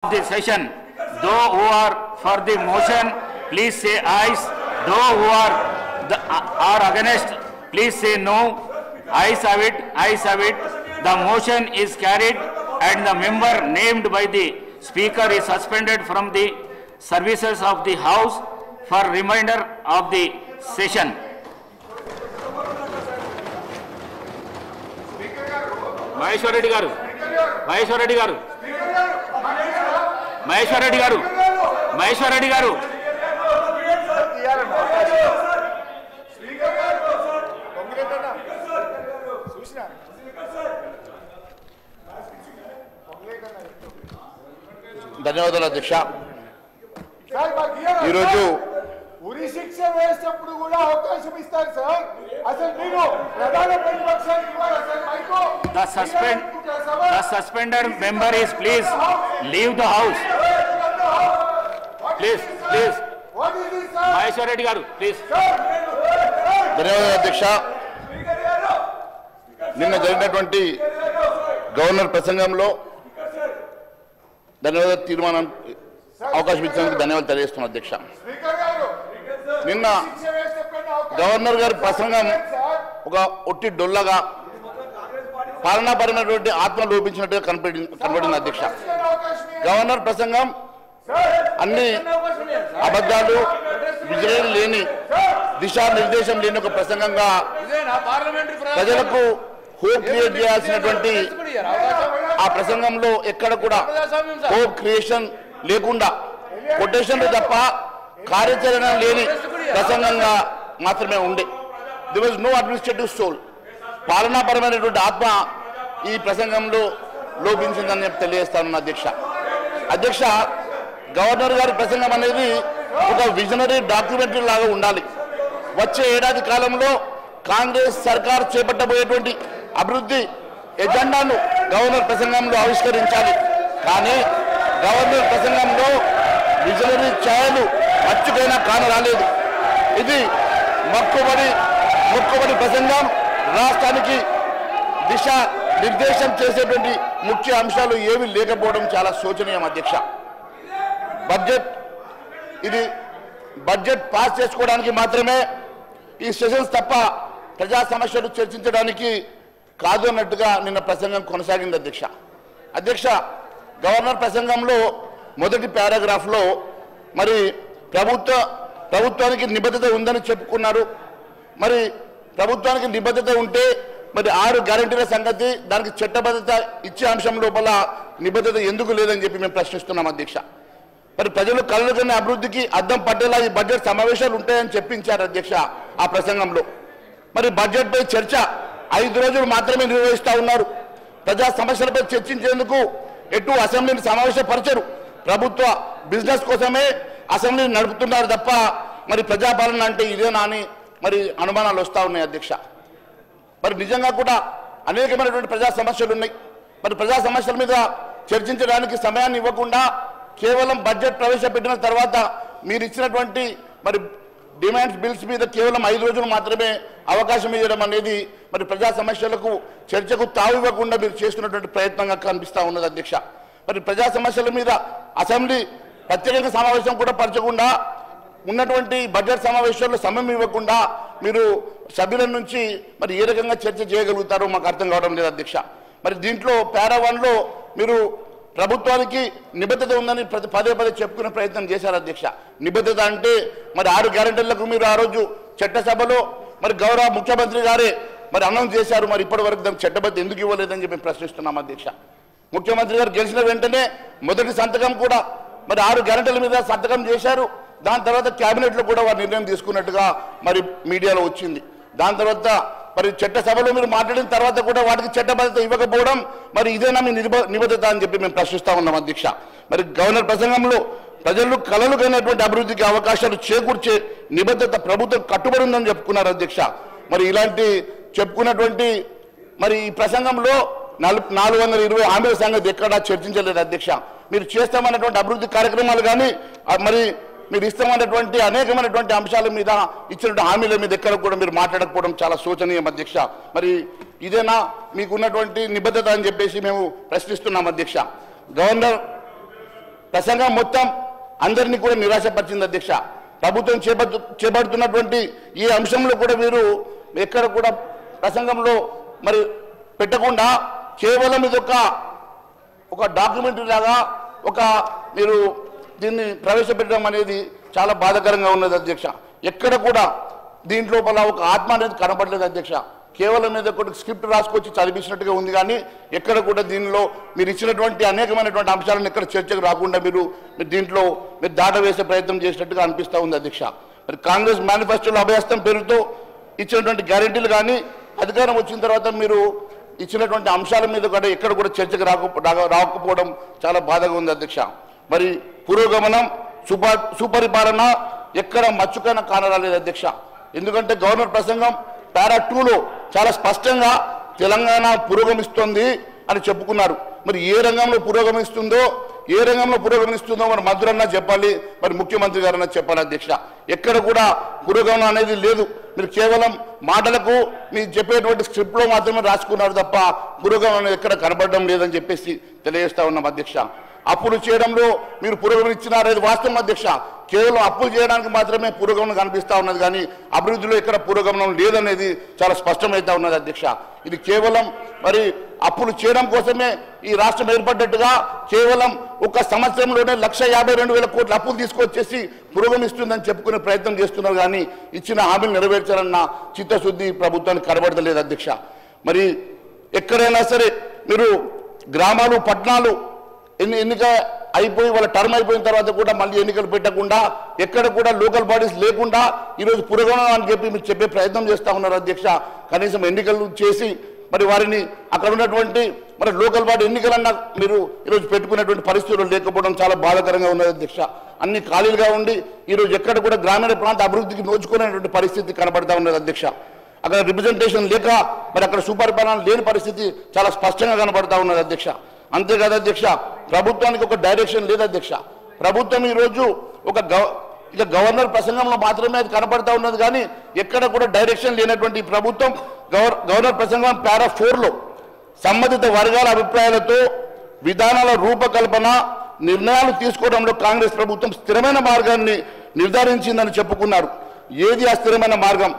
The session. Those who are for the motion, please say ayes. Those who are against, please say no. Ayes have it. Ayes have it. The motion is carried, and the member named by the speaker is suspended from the services of the House for remainder of the session. Maheshwar Reddy garu. Maheshwar Reddy garu. Maheshwar Reddy garu. Maheshwar Reddy garu. ధన్యవాదాలు అధ్యక్ష. ఈరోజు ఉరి శిక్ష వేసేటప్పుడు కూడా అవకాశం ఇస్తారు sir. అసలు మీరు ప్రధాన ప్రతిపక్షానికి The suspended member is please leave the house. Please. Maheshwar Reddy garu, please. ధన్యవాదాలు అధ్యక్ష. నిన్న జరిగినటువంటి గవర్నర్ ప్రసంగంలో ధన్యవాద తీర్మానం అవకాశం ఇచ్చినందుకు ధన్యవాదాలు తెలియజేస్తున్నాను అధ్యక్ష. నిన్న గవర్నర్ గారి ప్రసంగం ఒక ఒట్టి డొల్లగా పాలనాపరమైనటువంటి ఆత్మ లోపించినట్టుగా కనపడింది అధ్యక్ష. గవర్నర్ ప్రసంగం అన్ని అబద్ధాలు, విజయం లేని, దిశానిర్దేశం లేని ఒక ప్రసంగంగా ప్రజలకు హోప్ క్రియేట్ చేయాల్సినటువంటి ఆ ప్రసంగంలో ఎక్కడ కూడా హోప్ క్రియేషన్ లేకుండా కొటేషన్లు తప్ప కార్యాచరణ లేని ప్రసంగంగా మాత్రమే ఉండే. There was no administrative soul. పాలనాపరమైనటువంటి ఆత్మ ఈ ప్రసంగంలో లోపించిందని తెలియజేస్తాను అధ్యక్ష. గవర్నర్ గారి ప్రసంగం అనేది ఒక విజనరీ డాక్యుమెంటరీ లాగా ఉండాలి. వచ్చే ఏడాది కాలంలో కాంగ్రెస్ సర్కార్ చేపట్టబోయేటువంటి అభివృద్ధి ఎజెండాను గవర్నర్ ప్రసంగంలో ఆవిష్కరించాలి. కానీ గవర్నర్ ప్రసంగంలో విజనరీ ఛాయలు మచ్చుకైనా కానరాలేదు. ఇది మొక్కుబడి ప్రసంగం. రాష్ట్రానికి దిశ నిర్దేశం చేసేటువంటి ముఖ్య అంశాలు ఏమీ లేకపోవడం చాలా శోచనీయం అధ్యక్ష. బడ్జెట్ పాస్ చేసుకోవడానికి మాత్రమే ఈ సెషన్స్ తప్ప ప్రజా సమస్యలు చర్చించడానికి కాదు అన్నట్టుగా నిన్న ప్రసంగం కొనసాగింది అధ్యక్ష. గవర్నర్ ప్రసంగంలో మొదటి పారాగ్రాఫ్లో మరి ప్రభుత్వానికి నిబద్ధత ఉందని చెప్పుకున్నారు. మరి ప్రభుత్వానికి నిబద్ధత ఉంటే మరి 6 గ్యారెంటీల సంగతి, దానికి చట్టబద్ధత ఇచ్చే అంశం లోపల నిబద్ధత ఎందుకు లేదని చెప్పి మేము ప్రశ్నిస్తున్నాం అధ్యక్ష. మరి ప్రజలు కలలు కన్న అభివృద్ధికి అద్దం పట్టేలా ఈ బడ్జెట్ సమావేశాలు ఉంటాయని చెప్పించారు అధ్యక్ష ఆ ప్రసంగంలో. మరి బడ్జెట్పై చర్చ 5 రోజులు మాత్రమే నిర్వహిస్తూ ఉన్నారు. ప్రజా సమస్యలపై చర్చించేందుకు ఎటు అసెంబ్లీని సమావేశపరచరు. ప్రభుత్వ బిజినెస్ కోసమే అసెంబ్లీని నడుపుతున్నారు తప్ప మరి ప్రజాపాలన అంటే ఇదేనా అని మరి అనుమానాలు వస్తూ ఉన్నాయి అధ్యక్ష. మరి నిజంగా కూడా అనేకమైనటువంటి ప్రజా సమస్యలు ఉన్నాయి. మరి ప్రజా సమస్యల మీద చర్చించడానికి సమయాన్ని ఇవ్వకుండా కేవలం బడ్జెట్ ప్రవేశపెట్టిన తర్వాత మీరు ఇచ్చినటువంటి మరి డిమాండ్స్ బిల్స్ మీద కేవలం 5 రోజులు మాత్రమే అవకాశం ఇవ్వడం అనేది మరి ప్రజా సమస్యలకు చర్చకు తావివ్వకుండా మీరు చేస్తున్నటువంటి ప్రయత్నంగా కనిపిస్తూ ఉన్నది అధ్యక్ష. మరి ప్రజా సమస్యల మీద అసెంబ్లీ ప్రత్యేక సమావేశం కూడా పరచకుండా ఉన్నటువంటి బడ్జెట్ సమావేశాల్లో సమయం ఇవ్వకుండా మీరు సభ్యుల నుంచి మరి ఏ రకంగా చర్చ చేయగలుగుతారో మాకు అర్థం కావడం లేదు అధ్యక్ష. మరి దీంట్లో పారా 1లో మీరు ప్రభుత్వానికి నిబద్ధత ఉందని పదే చెప్పుకునే ప్రయత్నం చేశారు అధ్యక్ష. నిబద్ధత అంటే మరి 6 గ్యారెంటీలకు మీరు ఆ రోజు చట్టసభలో మరి గౌరవ ముఖ్యమంత్రి గారే మరి అనౌన్స్ చేశారు. మరి ఇప్పటి వరకు దానికి చట్టబద్ధత ఎందుకు ఇవ్వలేదని చెప్పి ప్రశ్నిస్తున్నాం అధ్యక్ష. ముఖ్యమంత్రి గారు గెలిచిన వెంటనే మొదటి సంతకం కూడా మరి 6 గ్యారెంటీల మీద సంతకం చేశారు. దాని తర్వాత క్యాబినెట్లో కూడా వారు నిర్ణయం తీసుకున్నట్టుగా మరి మీడియాలో వచ్చింది. దాని తర్వాత మరి చట్టసభలో మీరు మాట్లాడిన తర్వాత కూడా వాటికి చట్టబద్ధత ఇవ్వకపోవడం మరి ఇదేనా మీ నిబద్ధత అని చెప్పి మేము ప్రశ్నిస్తూ ఉన్నాం అధ్యక్ష. మరి గవర్నర్ ప్రసంగంలో ప్రజలు కలలు కన్నటువంటి అభివృద్ధికి అవకాశాలు చేకూర్చే నిబద్ధత ప్రభుత్వం కట్టుబడి ఉందని చెప్పుకున్నారు అధ్యక్ష. మరి ఇలాంటి చెప్పుకున్నటువంటి మరి ఈ ప్రసంగంలో 420 హామీల సంగతి ఎక్కడా చర్చించలేదు అధ్యక్ష. మీరు చేస్తామన్నటువంటి అభివృద్ధి కార్యక్రమాలు కానీ మరి మీరు ఇస్తామన్నటువంటి అనేకమైనటువంటి అంశాల మీద ఇచ్చినటువంటి హామీల మీద ఎక్కడ కూడా మీరు మాట్లాడకపోవడం చాలా శోచనీయం అధ్యక్ష. మరి ఇదేనా మీకున్నటువంటి నిబద్ధత అని చెప్పేసి మేము ప్రశ్నిస్తున్నాం అధ్యక్ష. ప్రసంగం మొత్తం అందరినీ కూడా నిరాశపరిచింది అధ్యక్ష. ప్రభుత్వం చేపడుతున్నటువంటి ఈ అంశంలో కూడా వీరు ఎక్కడ కూడా ప్రసంగంలో మరి పెట్టకుండా కేవలం ఇది ఒక డాక్యుమెంటరీ లాగా మీరు దీన్ని ప్రవేశపెట్టడం అనేది చాలా బాధాకరంగా ఉన్నది అధ్యక్ష. ఎక్కడ కూడా దీంట్లోపల ఒక ఆత్మ అనేది కనపడలేదు అధ్యక్ష. కేవలం మీద ఒక స్క్రిప్ట్ రాసుకొచ్చి చదివించినట్టుగా ఉంది, కానీ ఎక్కడ కూడా దీనిలో మీరు ఇచ్చినటువంటి అనేకమైనటువంటి అంశాలను ఎక్కడ చర్చకు రాకుండా మీరు దీంట్లో దాటవేసే ప్రయత్నం చేసినట్టుగా అనిపిస్తూ ఉంది అధ్యక్ష. మరి కాంగ్రెస్ మేనిఫెస్టోలో అభయస్థం పేరుతో ఇచ్చినటువంటి గ్యారెంటీలు కానీ అధికారం వచ్చిన తర్వాత మీరు ఇచ్చినటువంటి అంశాల మీద కూడా ఎక్కడ కూడా చర్చకు రాకపోవడం చాలా బాధగా ఉంది అధ్యక్ష. మరి పురోగమనం సుపరిపాలన ఎక్కడ మచ్చుకైనా కానరాలేదు అధ్యక్ష. ఎందుకంటే గవర్నర్ ప్రసంగం పారా 2లో చాలా స్పష్టంగా తెలంగాణ పురోగమిస్తుంది అని చెప్పుకున్నారు. మరి ఏ రంగంలో పురోగమిస్తుందో మరి మంత్రులన్నా చెప్పాలి, మరి ముఖ్యమంత్రి గారన్నా చెప్పాలి అధ్యక్ష. ఎక్కడ కూడా పురోగమనం అనేది లేదు. మీరు కేవలం మాటలకు మీరు చెప్పేటువంటి స్క్రిప్ట్లో మాత్రమే రాసుకున్నారు తప్ప పురోగమనం ఎక్కడ కనబడడం లేదని చెప్పేసి తెలియజేస్తా ఉన్నాం అధ్యక్ష. అప్పులు చేయడంలో మీరు పురోగమనం ఇచ్చినారు, వాస్తవం అధ్యక్ష. కేవలం అప్పులు చేయడానికి మాత్రమే పురోగమనం కనిపిస్తూ ఉన్నది, కానీ అభివృద్ధిలో ఎక్కడ పురోగమనం లేదనేది చాలా స్పష్టమవుతా ఉన్నది అధ్యక్ష. ఇది కేవలం మరి అప్పులు చేయడం కోసమే ఈ రాష్ట్రం ఏర్పడ్డట్టుగా కేవలం ఒక సంవత్సరంలోనే 1,52,000 కోట్ల అప్పులు తీసుకొచ్చేసి పురోగమిస్తుందని చెప్పుకునే ప్రయత్నం చేస్తున్నారు, కానీ ఇచ్చిన హామీలు నెరవేర్చాలన్న చిత్తశుద్ధి ప్రభుత్వానికి కనబడతలేదు అధ్యక్ష. మరి ఎక్కడైనా సరే మీరు గ్రామాలు పట్టణాలు ఎన్నిక అయిపోయి వాళ్ళ టర్మ్ అయిపోయిన తర్వాత కూడా మళ్ళీ ఎన్నికలు పెట్టకుండా ఎక్కడ కూడా లోకల్ బాడీస్ లేకుండా ఈరోజు పురోగమనం అని చెప్పి మీరు చెప్పే ప్రయత్నం చేస్తూ ఉన్నారు అధ్యక్ష. కనీసం ఎన్నికలు చేసి మరి వారిని అక్కడ ఉన్నటువంటి మరి లోకల్ బాడీ ఎన్నికలన్నా మీరు ఈరోజు పెట్టుకునేటువంటి పరిస్థితులు లేకపోవడం చాలా బాధాకరంగా ఉన్నది అధ్యక్ష. అన్ని ఖాళీలుగా ఉండి ఈరోజు ఎక్కడ కూడా గ్రామీణ ప్రాంత అభివృద్ధికి నోచుకునేటువంటి పరిస్థితి కనబడతా ఉన్నది అధ్యక్ష. అక్కడ రిప్రజెంటేషన్ లేక మరి అక్కడ సుపరిపాలన లేని పరిస్థితి చాలా స్పష్టంగా కనబడతా ఉన్నది అధ్యక్ష. అంతేకాదు అధ్యక్ష, ప్రభుత్వానికి ఒక డైరెక్షన్ లేదు అధ్యక్ష. ప్రభుత్వం ఈరోజు ఇక గవర్నర్ ప్రసంగంలో మాత్రమే అది కనబడతా ఉన్నది, కానీ ఎక్కడ కూడా డైరెక్షన్ లేనటువంటి ప్రభుత్వం గవర్నర్ ప్రసంగం పారా 4లో సంబంధిత వర్గాల అభిప్రాయాలతో విధానాల రూపకల్పన నిర్ణయాలు తీసుకోవడంలో కాంగ్రెస్ ప్రభుత్వం స్థిరమైన మార్గాన్ని నిర్ధారించిందని చెప్పుకున్నారు. ఏది ఆ స్థిరమైన మార్గం?